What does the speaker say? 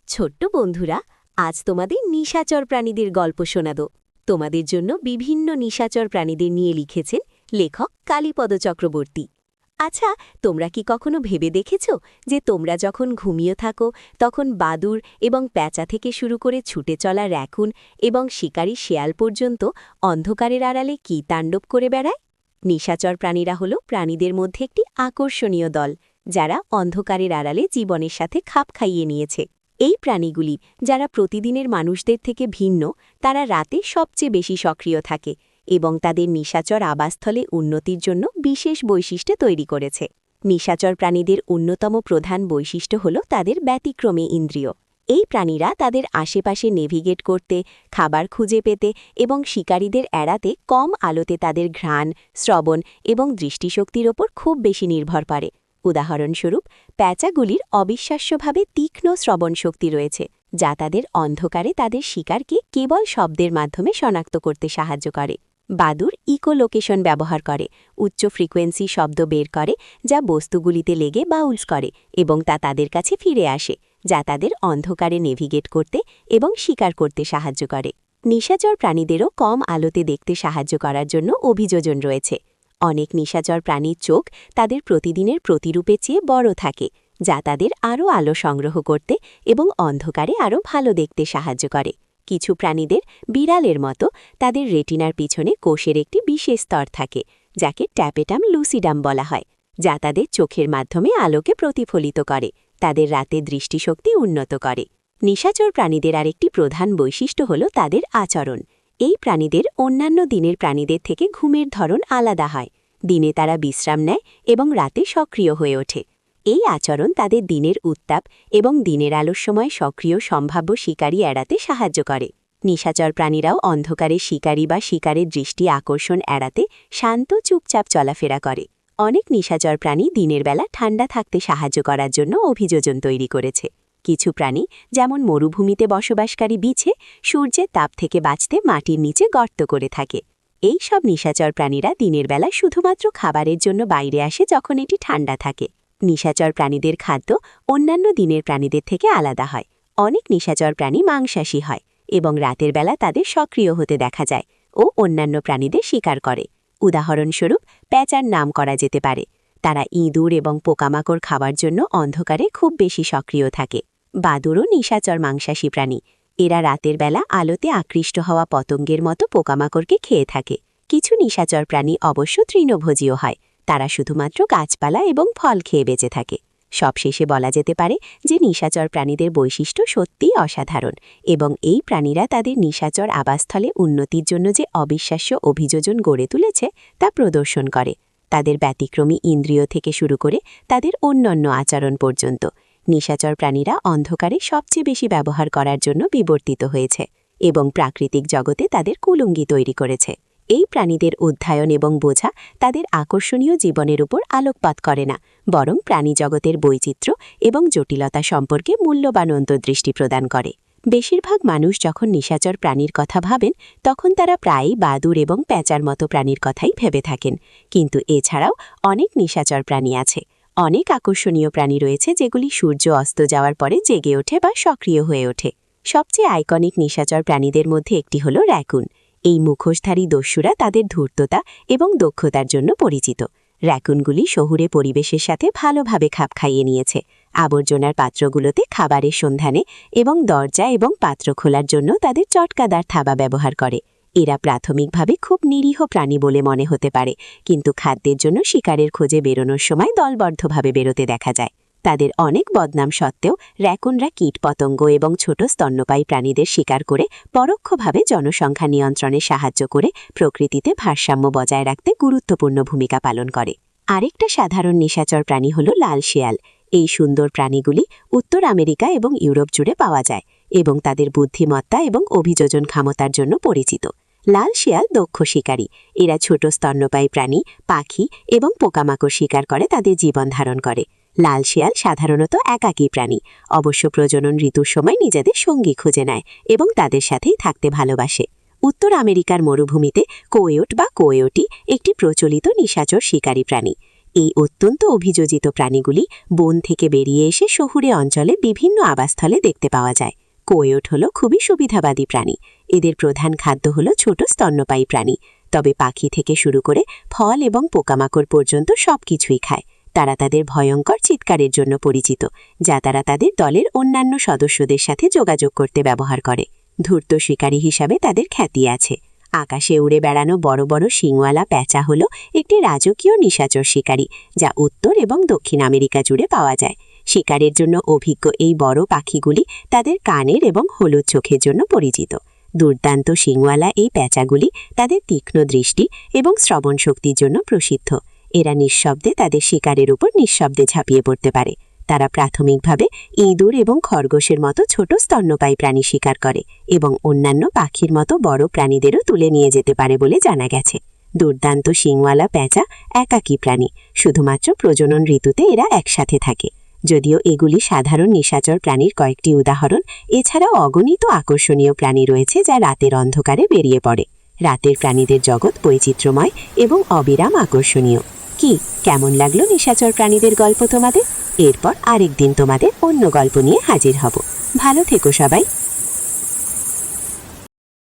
ছোট্ট বন্ধুরা, আজ তোমাদের নিশাচর প্রাণীদের গল্প শোনাব। তোমাদের জন্য বিভিন্ন নিশাচর প্রাণীদের নিয়ে লিখেছেন লেখক কালীপদ চক্রবর্তী। আচ্ছা, তোমরা কি কখনো ভেবে দেখেছ যে তোমরা যখন ঘুমিয়ে থাকো তখন বাদুড় এবং প্যাঁচা থেকে শুরু করে ছুটে চলা র‍্যাকুন এবং শিকারী শেয়াল পর্যন্ত অন্ধকারের আড়ালে কী তাণ্ডব করে বেড়ায়? নিশাচর প্রাণীরা হল প্রাণীদের মধ্যে একটি আকর্ষণীয় দল, যারা অন্ধকারের আড়ালে জীবনের সাথে খাপ খাইয়ে নিয়েছে। এই প্রাণীগুলি, যারা প্রতিদিনের মানুষদের থেকে ভিন্ন, তারা রাতে সবচেয়ে বেশি সক্রিয় থাকে এবং তাদের নিশাচর আবাসস্থলে উন্নতির জন্য বিশেষ বৈশিষ্ট্য তৈরি করেছে। নিশাচর প্রাণীদের অন্যতম প্রধান বৈশিষ্ট্য হল তাদের ব্যতিক্রমী ইন্দ্রিয়। এই প্রাণীরা তাদের আশেপাশে নেভিগেট করতে, খাবার খুঁজে পেতে এবং শিকারীদের এড়াতে কম আলোতে তাদের ঘ্রাণ, শ্রবণ এবং দৃষ্টিশক্তির ওপর খুব বেশি নির্ভর করে। উদাহরণস্বরূপ, প্যাঁচাগুলির অবিশ্বাস্যভাবে তীক্ষ্ণ শ্রবণ শক্তি রয়েছে, যা তাদের অন্ধকারে তাদের শিকারকে কেবল শব্দের মাধ্যমে শনাক্ত করতে সাহায্য করে। বাদুড় ইকোলোকেশন ব্যবহার করে, উচ্চ ফ্রিকোয়েন্সি শব্দ বের করে যা বস্তুগুলিতে লেগে বাউলস করে এবং তা তাদের কাছে ফিরে আসে, যা তাদের অন্ধকারে নেভিগেট করতে এবং শিকার করতে সাহায্য করে। নিশাচর প্রাণীদেরও কম আলোতে দেখতে সাহায্য করার জন্য অভিযোজন রয়েছে। অনেক নিশাচর প্রাণীর চোখ তাদের প্রতিদিনের প্রতিরূপের চেয়ে বড় থাকে, যা তাদের আরও আলো সংগ্রহ করতে এবং অন্ধকারে আরও ভালো দেখতে সাহায্য করে। কিছু প্রাণীদের, বিড়ালের মতো, তাদের রেটিনার পিছনে কোষের একটি বিশেষ স্তর থাকে, যাকে ট্যাপেটাম লুসিডাম বলা হয়, যা তাদের চোখের মাধ্যমে আলোকে প্রতিফলিত করে, তাদের রাতে দৃষ্টিশক্তি উন্নত করে। নিশাচর প্রাণীদের আরেকটি প্রধান বৈশিষ্ট্য হল তাদের আচরণ। এই প্রাণীদের অন্যান্য দিনের প্রাণীদের থেকে ঘুমের ধরন আলাদা হয়। দিনে তারা বিশ্রাম নেয় এবং রাতে সক্রিয় হয়ে ওঠে। এই আচরণ তাদের দিনের উত্তাপ এবং দিনের আলোর সময় সক্রিয় সম্ভাব্য শিকারী এড়াতে সাহায্য করে। নিশাচর প্রাণীরাও অন্ধকারে শিকারী বা শিকারের দৃষ্টি আকর্ষণ এড়াতে শান্ত চুপচাপ চলাফেরা করে। অনেক নিশাচর প্রাণী দিনের বেলা ঠান্ডা থাকতে সাহায্য করার জন্য অভিযোজন তৈরি করেছে। কিছু প্রাণী, যেমন মরুভূমিতে বসবাসকারী বিছে, সূর্যের তাপ থেকে বাঁচতে মাটির নিচে গর্ত করে থাকে। এই সব নিশাচর প্রাণীরা দিনের বেলা শুধুমাত্র খাবারের জন্য বাইরে আসে যখন এটি ঠান্ডা থাকে। নিশাচর প্রাণীদের খাদ্য অন্যান্য দিনের প্রাণীদের থেকে আলাদা হয়। অনেক নিশাচর প্রাণী মাংসাশী হয় এবং রাতের বেলা তাদের সক্রিয় হতে দেখা যায় ও অন্যান্য প্রাণীদের শিকার করে। উদাহরণস্বরূপ, প্যাঁচার নাম করা যেতে পারে। তারা ইঁদুর এবং পোকামাকড় খাওয়ার জন্য অন্ধকারে খুব বেশি সক্রিয় থাকে। বাদুড়ও নিশাচর মাংসাশী প্রাণী। এরা রাতের বেলা আলোতে আকৃষ্ট হওয়া পতঙ্গের মতো পোকামাকড়কে খেয়ে থাকে। কিছু নিশাচর প্রাণী অবশ্য তৃণভোজীও হয়। তারা শুধুমাত্র গাছপালা এবং ফল খেয়ে বেঁচে থাকে। সবশেষে বলা যেতে পারে যে নিশাচর প্রাণীদের বৈশিষ্ট্য সত্যিই অসাধারণ এবং এই প্রাণীরা তাদের নিশাচর আবাসস্থলে উন্নতির জন্য যে অবিশ্বাস্য অভিযোজন গড়ে তুলেছে তা প্রদর্শন করে। তাদের ব্যতিক্রমী ইন্দ্রিয় থেকে শুরু করে তাদের অন্যান্য আচরণ পর্যন্ত, নিশাচর প্রাণীরা অন্ধকারে সবচেয়ে বেশি ব্যবহার করার জন্য বিবর্তিত হয়েছে এবং প্রাকৃতিক জগতে তাদের কুলুঙ্গি তৈরি করেছে। এই প্রাণীদের অধ্যয়ন এবং বোঝা তাদের আকর্ষণীয় জীবনের উপর আলোকপাত করে না, বরং প্রাণী জগতের বৈচিত্র্য এবং জটিলতা সম্পর্কে মূল্যবান অন্তর্দৃষ্টি প্রদান করে। বেশিরভাগ মানুষ যখন নিশাচর প্রাণীর কথা ভাবেন, তখন তারা প্রায়ই বাদুড় এবং প্যাঁচার মতো প্রাণীর কথাই ভেবে থাকেন। কিন্তু এছাড়াও অনেক নিশাচর প্রাণী আছে। অনেক আকর্ষণীয় প্রাণী রয়েছে যেগুলি সূর্য অস্ত যাওয়ার পরে জেগে ওঠে বা সক্রিয় হয়ে ওঠে। সবচেয়ে আইকনিক নিশাচর প্রাণীদের মধ্যে একটি হল র‍্যাকুন। এই মুখোশধারী দস্যুরা তাদের ধূর্ততা এবং দক্ষতার জন্য পরিচিত। র‍্যাকুনগুলি শহুরে পরিবেশের সাথে ভালোভাবে খাপ খাইয়ে নিয়েছে। আবর্জনার পাত্রগুলোতে খাবারের সন্ধানে এবং দরজা এবং পাত্র খোলার জন্য তাদের চটকাদার থাবা ব্যবহার করে। এরা প্রাথমিকভাবে খুব নিরীহ প্রাণী বলে মনে হতে পারে, কিন্তু খাদ্যের জন্য শিকারের খোঁজে বেরোনোর সময় দলবদ্ধভাবে বেরোতে দেখা যায়। তাদের অনেক বদনাম সত্ত্বেও র‍্যাকুনরা কীটপতঙ্গ এবং ছোট স্তন্যপায়ী প্রাণীদের শিকার করে পরোক্ষভাবে জনসংখ্যা নিয়ন্ত্রণে সাহায্য করে প্রকৃতিতে ভারসাম্য বজায় রাখতে গুরুত্বপূর্ণ ভূমিকা পালন করে। আরেকটা সাধারণ নিশাচর প্রাণী হল লাল শেয়াল। এই সুন্দর প্রাণীগুলি উত্তর আমেরিকা এবং ইউরোপ জুড়ে পাওয়া যায় এবং তাদের বুদ্ধিমত্তা এবং অভিযোজন ক্ষমতার জন্য পরিচিত। লাল শেয়াল দক্ষ শিকারী। এরা ছোট স্তন্যপায়ী প্রাণী, পাখি এবং পোকামাকড় শিকার করে তাদের জীবন ধারণ করে। লাল শেয়াল সাধারণত একাকী প্রাণী, অবশ্য প্রজনন ঋতুর সময় নিজেদের সঙ্গী খুঁজে নেয় এবং তাদের সাথেই থাকতে ভালোবাসে। উত্তর আমেরিকার মরুভূমিতে কোয়োট বা কোয়োটি একটি প্রচলিত নিশাচর শিকারী প্রাণী। এই অত্যন্ত অভিযোজিত প্রাণীগুলি বন থেকে বেরিয়ে এসে শহুরে অঞ্চলে বিভিন্ন আবাসস্থলে দেখতে পাওয়া যায়। কোয়োট হল খুবই সুবিধাবাদী প্রাণী। এদের প্রধান খাদ্য হল ছোট স্তন্যপায়ী প্রাণী, তবে পাখি থেকে শুরু করে ফল এবং পোকামাকড় পর্যন্ত সবকিছুই খায়। তারা তাদের ভয়ঙ্কর চিৎকারের জন্য পরিচিত, যা তারা তাদের দলের অন্যান্য সদস্যদের সাথে যোগাযোগ করতে ব্যবহার করে। ধূর্ত শিকারী হিসাবে তাদের খ্যাতি আছে। আকাশে উড়ে বেড়ানো বড় বড় শিংওয়ালা প্যাঁচা হল একটি রাজকীয় নিশাচর শিকারী, যা উত্তর এবং দক্ষিণ আমেরিকা জুড়ে পাওয়া যায়। শিকারের জন্য অভিজ্ঞ এই বড় পাখিগুলি তাদের কানের এবং হলুদ চোখের জন্য পরিচিত। দুর্দান্ত শিংওয়ালা এই প্যাঁচাগুলি তাদের তীক্ষ্ণ দৃষ্টি এবং শ্রবণ শক্তির জন্য প্রসিদ্ধ। এরা নিঃশব্দে তাদের শিকারের উপর নিঃশব্দে ঝাঁপিয়ে পড়তে পারে। তারা প্রাথমিকভাবে ইঁদুর এবং খরগোশের মতো ছোট স্তন্যপায়ী প্রাণী শিকার করে এবং অন্যান্য পাখির মতো বড় প্রাণীদেরও তুলে নিয়ে যেতে পারে বলে জানা গেছে। দুর্দান্ত শিংওয়ালা প্যাঁচা একাকী প্রাণী, শুধুমাত্র প্রজনন ঋতুতে এরা একসাথে থাকে। যদিও এগুলি সাধারণ নিশাচর প্রাণীর কয়েকটি উদাহরণ, এছাড়াও অগণিত আকর্ষণীয় প্রাণী রয়েছে যা রাতের অন্ধকারে বেরিয়ে পড়ে। রাতের প্রাণীদের জগৎ বৈচিত্র্যময় এবং অবিরাম আকর্ষণীয়। কি কেমন লাগলো নিশাচর প্রাণীদের গল্প তোমাদের? এরপর আরেকদিন তোমাদের অন্য গল্প নিয়ে হাজির হব। ভালো থেকো সবাই।